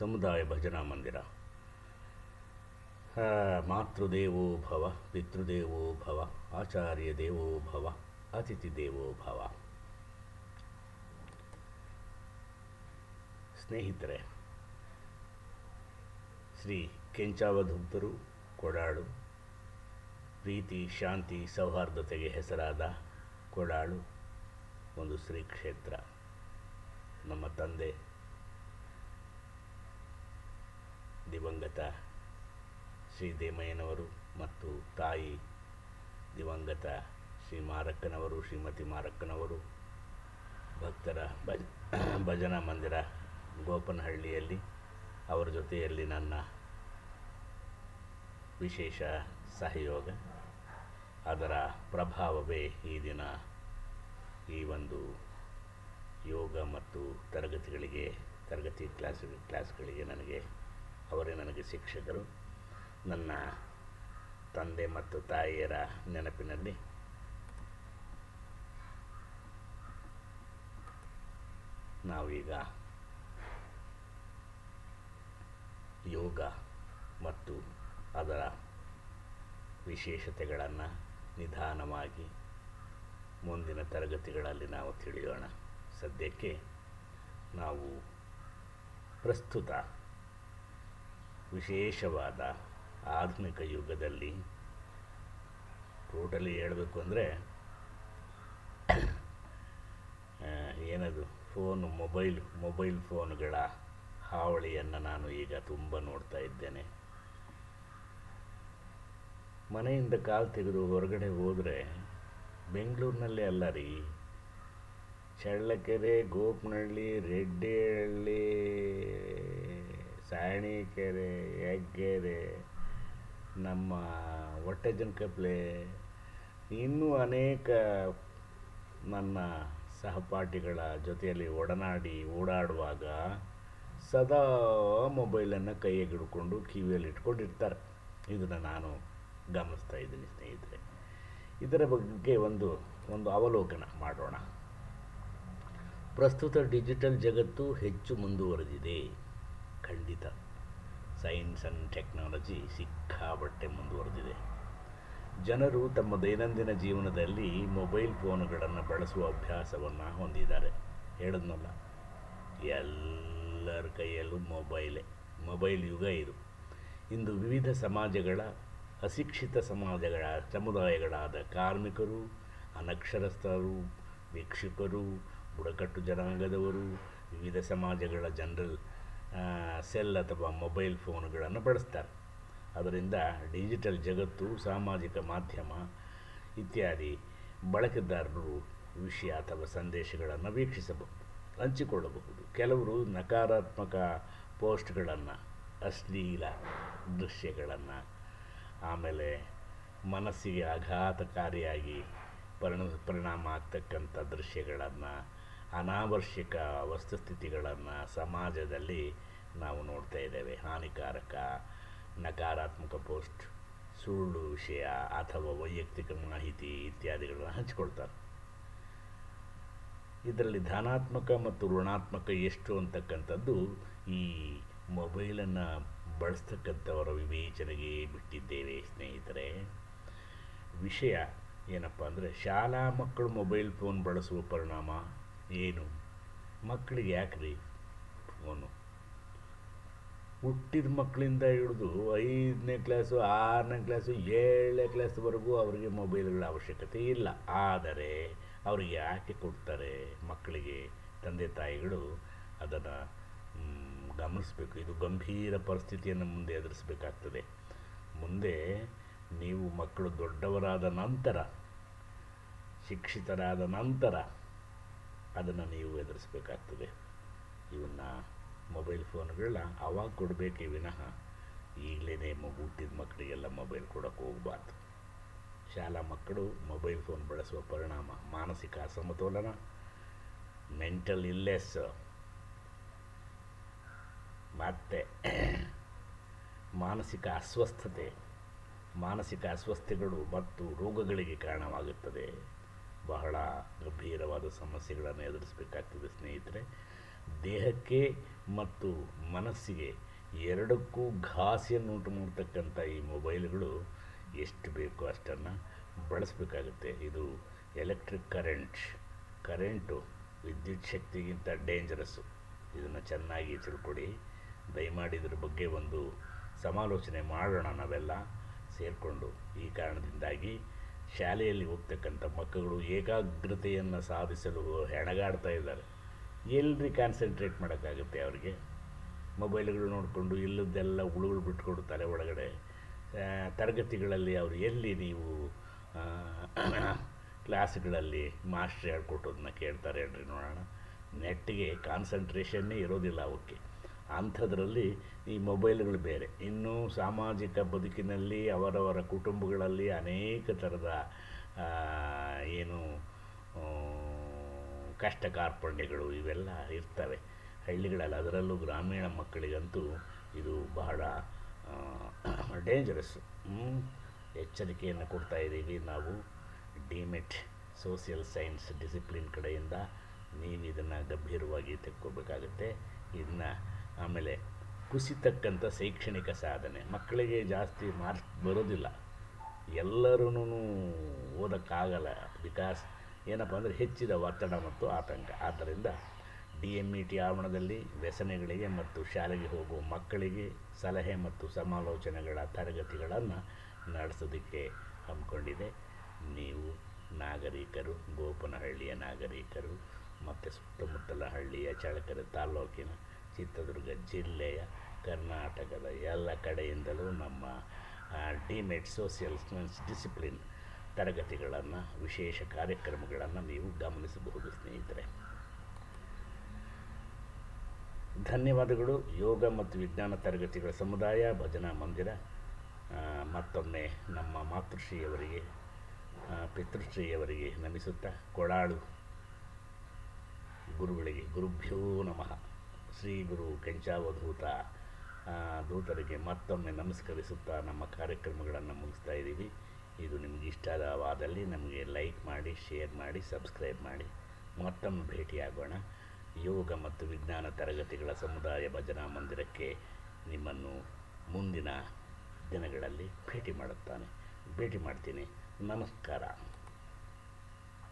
ಸಮುದಾಯ ಭಜನಾ ಮಂದಿರ. ಮಾತೃದೇವೋ ಭವ, ಪಿತೃದೇವೋ ಭವ, ಆಚಾರ್ಯ ದೇವೋ ಭವ, ಅತಿಥಿ ದೇವೋ ಭವ. ಸ್ನೇಹಿತರೆ, ಶ್ರೀ ಕೆಂಚಾವಧೂತರು ಕೊಡಾಳು, ಪ್ರೀತಿ ಶಾಂತಿ ಸೌಹಾರ್ದತೆಗೆ ಹೆಸರಾದ ಕೊಡಾಳು ಒಂದು ಶ್ರೀ ಕ್ಷೇತ್ರ. ನಮ್ಮ ತಂದೆ ದಿವಂಗತ ಶ್ರೀ ದೇಮಯ್ಯನವರು ಮತ್ತು ತಾಯಿ ದಿವಂಗತ ಶ್ರೀ ಮಾರಕ್ಕನವರು, ಶ್ರೀಮತಿ ಮಾರಕ್ಕನವರು ಭಕ್ತರ ಭಜನಾ ಮಂದಿರ ಗೋಪನಹಳ್ಳಿಯಲ್ಲಿ, ಅವರ ಜೊತೆಯಲ್ಲಿ ನನ್ನ ವಿಶೇಷ ಸಹಯೋಗ. ಅದರ ಪ್ರಭಾವವೇ ಈ ದಿನ ಈ ಒಂದು ಯೋಗ ಮತ್ತು ತರಗತಿ ಕ್ಲಾಸ್ಗಳಿಗೆ ಅವರೇ ನನಗೆ ಶಿಕ್ಷಕರು. ನನ್ನ ತಂದೆ ಮತ್ತು ತಾಯಿಯರ ನೆನಪಿನಲ್ಲಿ ನಾವೀಗ ಯೋಗ ಮತ್ತು ಅದರ ವಿಶೇಷತೆಗಳನ್ನು ನಿಧಾನವಾಗಿ ಮುಂದಿನ ತರಗತಿಗಳಲ್ಲಿ ನಾವು ತಿಳಿಯೋಣ. ಸದ್ಯಕ್ಕೆ ನಾವು ಪ್ರಸ್ತುತ ವಿಶೇಷವಾದ ಆಧುನಿಕ ಯುಗದಲ್ಲಿ ಟೋಟಲಿ ಹೇಳಬೇಕು ಅಂದರೆ ಏನದು ಮೊಬೈಲ್ ಫೋನುಗಳ ಹಾವಳಿಯನ್ನು ನಾನು ಈಗ ತುಂಬ ನೋಡ್ತಾ ಇದ್ದೇನೆ. ಮನೆಯಿಂದ ಕಾಲು ತೆಗೆದು ಹೊರಗಡೆ ಹೋದರೆ ಬೆಂಗಳೂರಿನಲ್ಲೇ ಅಲ್ಲ ರೀ, ಚಳ್ಳಕೆರೆ, ಗೋಪನಹಳ್ಳಿ, ರೆಡ್ಡಿಹಳ್ಳಿ, ಸಾಣಿಕೆರೆ, ಹೆಗ್ಗೆರೆ, ನಮ್ಮ ಹೊಟ್ಟೆಜನಕಪ್ಲೆ, ಇನ್ನೂ ಅನೇಕ ನನ್ನ ಸಹಪಾಠಿಗಳ ಜೊತೆಯಲ್ಲಿ ಓಡಾಡುವಾಗ ಸದಾ ಮೊಬೈಲನ್ನು ಕೈಯಾಗೆ ಹಿಡ್ಕೊಂಡು ಕಿವಿಯಲ್ಲಿ ಇಟ್ಕೊಂಡಿರ್ತಾರೆ. ಇದನ್ನು ನಾನು ಗಮನಿಸ್ತಾ ಇದ್ದೀನಿ. ಸ್ನೇಹಿತರೆ, ಇದರ ಬಗ್ಗೆ ಒಂದು ಅವಲೋಕನ ಮಾಡೋಣ. ಪ್ರಸ್ತುತ ಡಿಜಿಟಲ್ ಜಗತ್ತು ಹೆಚ್ಚು ಮುಂದುವರೆದಿದೆ. ಖಂಡಿತ ಸೈನ್ಸ್ ಆ್ಯಂಡ್ ಟೆಕ್ನಾಲಜಿ ಸಿಕ್ಕಾಪಟ್ಟೆ ಮುಂದುವರೆದಿದೆ. ಜನರು ತಮ್ಮ ದೈನಂದಿನ ಜೀವನದಲ್ಲಿ ಮೊಬೈಲ್ ಫೋನುಗಳನ್ನು ಬಳಸುವ ಅಭ್ಯಾಸವನ್ನು ಹೊಂದಿದ್ದಾರೆ. ಹೇಳಿದ್ನಲ್ಲ, ಎಲ್ಲರ ಕೈಯಲ್ಲೂ ಮೊಬೈಲ್ ಯುಗ ಇದು. ಇಂದು ವಿವಿಧ ಸಮಾಜಗಳ, ಅಶಿಕ್ಷಿತ ಸಮುದಾಯಗಳಾದ ಕಾರ್ಮಿಕರು, ಅನಕ್ಷರಸ್ಥರು, ಭಿಕ್ಷುಕರು, ಬುಡಕಟ್ಟು ಜನಾಂಗದವರು ವಿವಿಧ ಸಮಾಜಗಳ ಜನರಲ್ ಸೆಲ್ ಅಥವಾ ಮೊಬೈಲ್ ಫೋನುಗಳನ್ನು ಬಳಸ್ತಾರೆ. ಅದರಿಂದ ಡಿಜಿಟಲ್ ಜಗತ್ತು, ಸಾಮಾಜಿಕ ಮಾಧ್ಯಮ ಇತ್ಯಾದಿ ಬಳಕೆದಾರರು ವಿಷಯ ಅಥವಾ ಸಂದೇಶಗಳನ್ನು ವೀಕ್ಷಿಸಬಹುದು, ಹಂಚಿಕೊಳ್ಳಬಹುದು. ಕೆಲವರು ನಕಾರಾತ್ಮಕ ಪೋಸ್ಟ್ಗಳನ್ನು, ಅಶ್ಲೀಲ ದೃಶ್ಯಗಳನ್ನು, ಆಮೇಲೆ ಮನಸ್ಸಿಗೆ ಆಘಾತಕಾರಿಯಾಗಿ ಪರಿಣಾಮ ಆಗ್ತಕ್ಕಂಥ ದೃಶ್ಯಗಳನ್ನು, ಅನಾವಶ್ಯಕ ವಸ್ತುಸ್ಥಿತಿಗಳನ್ನು ಸಮಾಜದಲ್ಲಿ ನಾವು ನೋಡ್ತಾ ಇದ್ದೇವೆ. ಹಾನಿಕಾರಕ, ನಕಾರಾತ್ಮಕ ಪೋಸ್ಟ್, ಸುಳ್ಳು ವಿಷಯ ಅಥವಾ ವೈಯಕ್ತಿಕ ಮಾಹಿತಿ ಇತ್ಯಾದಿಗಳನ್ನು ಹಂಚಿಕೊಳ್ತಾರೆ. ಇದರಲ್ಲಿ ಧನಾತ್ಮಕ ಮತ್ತು ಋಣಾತ್ಮಕ ಎಷ್ಟು ಅಂತಕ್ಕಂಥದ್ದು ಈ ಮೊಬೈಲನ್ನು ಬಳಸ್ತಕ್ಕಂಥವರ ವಿವೇಚನೆಗೆ ಬಿಟ್ಟಿದ್ದೇವೆ. ಸ್ನೇಹಿತರೆ, ವಿಷಯ ಏನಪ್ಪ ಅಂದರೆ, ಶಾಲಾ ಮಕ್ಕಳು ಮೊಬೈಲ್ ಫೋನ್ ಬಳಸುವ ಪರಿಣಾಮ ಏನು? ಮಕ್ಕಳಿಗೆ ಯಾಕ್ರಿ ಫೋನು? ಹುಟ್ಟಿದ ಮಕ್ಕಳಿಂದ ಹಿಡಿದು 5ನೇ ಕ್ಲಾಸು, 6ನೇ ಕ್ಲಾಸು, 7ನೇ ಕ್ಲಾಸ್ವರೆಗೂ ಅವರಿಗೆ ಮೊಬೈಲ್ಗಳ ಅವಶ್ಯಕತೆ ಇಲ್ಲ. ಆದರೆ ಅವರಿಗೆ ಯಾಕೆ ಕೊಡ್ತಾರೆ ಮಕ್ಕಳಿಗೆ? ತಂದೆ ತಾಯಿಗಳು ಅದನ್ನು ಗಮನಿಸಬೇಕು. ಇದು ಗಂಭೀರ ಪರಿಸ್ಥಿತಿಯನ್ನು ಮುಂದೆ ಎದುರಿಸಬೇಕಾಗ್ತದೆ. ಮುಂದೆ ನೀವು ಮಕ್ಕಳು ದೊಡ್ಡವರಾದ ನಂತರ, ಶಿಕ್ಷಿತರಾದ ನಂತರ ಅದನ್ನು ನೀವು ಎದುರಿಸಬೇಕಾಗ್ತದೆ. ಇವನ್ನ ಮೊಬೈಲ್ ಫೋನ್ಗಳನ್ನ ಅವಾಗ ಕೊಡಬೇಕೇ ವಿನಃ ಈಗಲೇ ಹುಟ್ಟಿದ ಮಕ್ಕಳಿಗೆಲ್ಲ ಮೊಬೈಲ್ ಕೊಡೋಕ್ಕೆ ಹೋಗಬಾರ್ದು. ಶಾಲಾ ಮಕ್ಕಳು ಮೊಬೈಲ್ ಫೋನ್ ಬಳಸುವ ಪರಿಣಾಮ ಮಾನಸಿಕ ಅಸಮತೋಲನ, ಮೆಂಟಲ್ ಇಲ್ನೆಸ್, ಮತ್ತು ಮಾನಸಿಕ ಅಸ್ವಸ್ಥತೆಗಳು ಮತ್ತು ರೋಗಗಳಿಗೆ ಕಾರಣವಾಗುತ್ತದೆ. ಬಹಳ ಗಂಭೀರವಾದ ಸಮಸ್ಯೆಗಳನ್ನು ಎದುರಿಸಬೇಕಾಗ್ತದೆ ಸ್ನೇಹಿತರೆ. ದೇಹಕ್ಕೆ ಮತ್ತು ಮನಸ್ಸಿಗೆ ಎರಡಕ್ಕೂ ಘಾಸಿಯನ್ನುಂಟು ಮಾಡ್ತಕ್ಕಂಥ ಈ ಮೊಬೈಲ್ಗಳು ಎಷ್ಟು ಬೇಕೋ ಅಷ್ಟನ್ನು ಬಳಸಬೇಕಾಗುತ್ತೆ. ಇದು ಎಲೆಕ್ಟ್ರಿಕ್ ಕರೆಂಟು ವಿದ್ಯುತ್ ಶಕ್ತಿಗಿಂತ ಡೇಂಜರಸ್ಸು. ಇದನ್ನು ಚೆನ್ನಾಗಿ ತಿಳ್ಕೊಡಿ. ದಯಮಾಡಿ ಇದ್ರ ಬಗ್ಗೆ ಒಂದು ಸಮಾಲೋಚನೆ ಮಾಡೋಣ ನಾವೆಲ್ಲ ಸೇರಿಕೊಂಡು. ಈ ಕಾರಣದಿಂದಾಗಿ ಶಾಲೆಯಲ್ಲಿ ಹೋಗ್ತಕ್ಕಂಥ ಮಕ್ಕಳು ಏಕಾಗ್ರತೆಯನ್ನು ಸಾಧಿಸಲು ಹೆಣಗಾಡ್ತಾ ಇದ್ದಾರೆ. ಎಲ್ರಿ ಕಾನ್ಸಂಟ್ರೇಟ್ ಮಾಡೋಕ್ಕಾಗುತ್ತೆ ಅವರಿಗೆ? ಮೊಬೈಲ್ಗಳು ನೋಡಿಕೊಂಡು ಇಲ್ಲದ್ದೆಲ್ಲ ಉಳುಗಳು ಬಿಟ್ಕೊಂಡು ತಲೆ ಒಳಗಡೆ. ತರಗತಿಗಳಲ್ಲಿ ಅವರು ಎಲ್ಲಿ ನೀವು ಕ್ಲಾಸ್ಗಳಲ್ಲಿ ಮಾಸ್ಟ್ರ್ ಹೇಳ್ಕೊಟ್ಟೋದನ್ನ ಕೇಳ್ತಾರೆ ಹೇಳ್ರಿ ನೋಡೋಣ. ನೆಟ್ಟಿಗೆ ಕಾನ್ಸಂಟ್ರೇಷನ್ನೇ ಇರೋದಿಲ್ಲ ಅವಕ್ಕೆ. ಅಂಥದ್ರಲ್ಲಿ ಈ ಮೊಬೈಲ್ಗಳು ಬೇರೆ. ಇನ್ನೂ ಸಾಮಾಜಿಕ ಬದುಕಿನಲ್ಲಿ ಅವರವರ ಕುಟುಂಬಗಳಲ್ಲಿ ಅನೇಕ ಥರದ ಏನು ಕಷ್ಟ ಕಾರ್ಪಣ್ಯಗಳು ಇವೆಲ್ಲ ಇರ್ತವೆ ಹಳ್ಳಿಗಳಲ್ಲಿ. ಅದರಲ್ಲೂ ಗ್ರಾಮೀಣ ಮಕ್ಕಳಿಗಂತೂ ಇದು ಬಹಳ ಡೇಂಜರಸ್ಸು. ಎಚ್ಚರಿಕೆಯನ್ನು ಕೊಡ್ತಾ ಇದ್ದೀವಿ ನಾವು. ಡಿಮೆಟ್ ಸೋಷಿಯಲ್ ಸೈನ್ಸ್ ಡಿಸಿಪ್ಲಿನ್ ಕಡೆಯಿಂದ ನೀವು ಇದನ್ನು ಗಂಭೀರವಾಗಿ ತೆಕ್ಕೋಬೇಕಾಗುತ್ತೆ. ಇದನ್ನ ಆಮೇಲೆ ಕುಸಿತಕ್ಕಂಥ ಶೈಕ್ಷಣಿಕ ಸಾಧನೆ. ಮಕ್ಕಳಿಗೆ ಜಾಸ್ತಿ ಮಾರ್ಕ್ಸ್ ಬರೋದಿಲ್ಲ, ಎಲ್ಲರೂ ಓದೋಕ್ಕಾಗಲ್ಲ. ಬಿಕಾಸ್ ಏನಪ್ಪ ಅಂದರೆ ಹೆಚ್ಚಿದ ಒತ್ತಡ ಮತ್ತು ಆತಂಕ. ಆದ್ದರಿಂದ DMET ಆವರಣದಲ್ಲಿ ವ್ಯಸನಗಳಿಗೆ ಮತ್ತು ಶಾಲೆಗೆ ಹೋಗುವ ಮಕ್ಕಳಿಗೆ ಸಲಹೆ ಮತ್ತು ಸಮಾಲೋಚನೆಗಳ ತರಗತಿಗಳನ್ನು ನಡೆಸೋದಕ್ಕೆ ಹಮ್ಮಿಕೊಂಡಿದೆ. ನೀವು ನಾಗರಿಕರು, ಗೋಪನಹಳ್ಳಿಯ ನಾಗರಿಕರು ಮತ್ತು ಸುತ್ತಮುತ್ತಲ ಹಳ್ಳಿಯ ಚಳ್ಳಕೆರೆ ತಾಲ್ಲೂಕಿನ, ಚಿತ್ರದುರ್ಗ ಜಿಲ್ಲೆಯ, ಕರ್ನಾಟಕದ ಎಲ್ಲ ಕಡೆಯಿಂದಲೂ ನಮ್ಮ ಡಿಮೆಟ್ ಸೋಷಿಯಲ್ ಸೈನ್ಸ್ ಡಿಸಿಪ್ಲಿನ್ ತರಗತಿಗಳನ್ನು, ವಿಶೇಷ ಕಾರ್ಯಕ್ರಮಗಳನ್ನು ನೀವು ಗಮನಿಸಬಹುದು ಸ್ನೇಹಿತರೆ. ಧನ್ಯವಾದಗಳು. ಯೋಗ ಮತ್ತು ವಿಜ್ಞಾನ ತರಗತಿಗಳ ಸಮುದಾಯ ಭಜನಾ ಮಂದಿರ ಮತ್ತೊಮ್ಮೆ ನಮ್ಮ ಮಾತೃಶ್ರೀಯವರಿಗೆ, ಪಿತೃಶ್ರೀಯವರಿಗೆ ನಮಿಸುತ್ತಾ, ಕೊಳಾಳು ಗುರುಗಳಿಗೆ ಗುರುಭ್ಯೋ ನಮಃ, ಶ್ರೀ ಗುರು ಕೆಂಚಾವಧೂತ ದೂತರಿಗೆ ಮತ್ತೊಮ್ಮೆ ನಮಸ್ಕರಿಸುತ್ತಾ ನಮ್ಮ ಕಾರ್ಯಕ್ರಮಗಳನ್ನು ಮುಗಿಸ್ತಾ ಇದ್ದೀವಿ. ಇದು ನಿಮಗೆ ಇಷ್ಟವಾದಲ್ಲಿ ನಮಗೆ ಲೈಕ್ ಮಾಡಿ, ಶೇರ್ ಮಾಡಿ, ಸಬ್ಸ್ಕ್ರೈಬ್ ಮಾಡಿ. ಮತ್ತೊಮ್ಮೆ ಭೇಟಿಯಾಗೋಣ. ಯೋಗ ಮತ್ತು ವಿಜ್ಞಾನ ತರಗತಿಗಳ ಸಮುದಾಯ ಭಜನಾ ಮಂದಿರಕ್ಕೆ ನಿಮ್ಮನ್ನು ಮುಂದಿನ ದಿನಗಳಲ್ಲಿ ಭೇಟಿ ಮಾಡ್ತೀನಿ. ನಮಸ್ಕಾರ.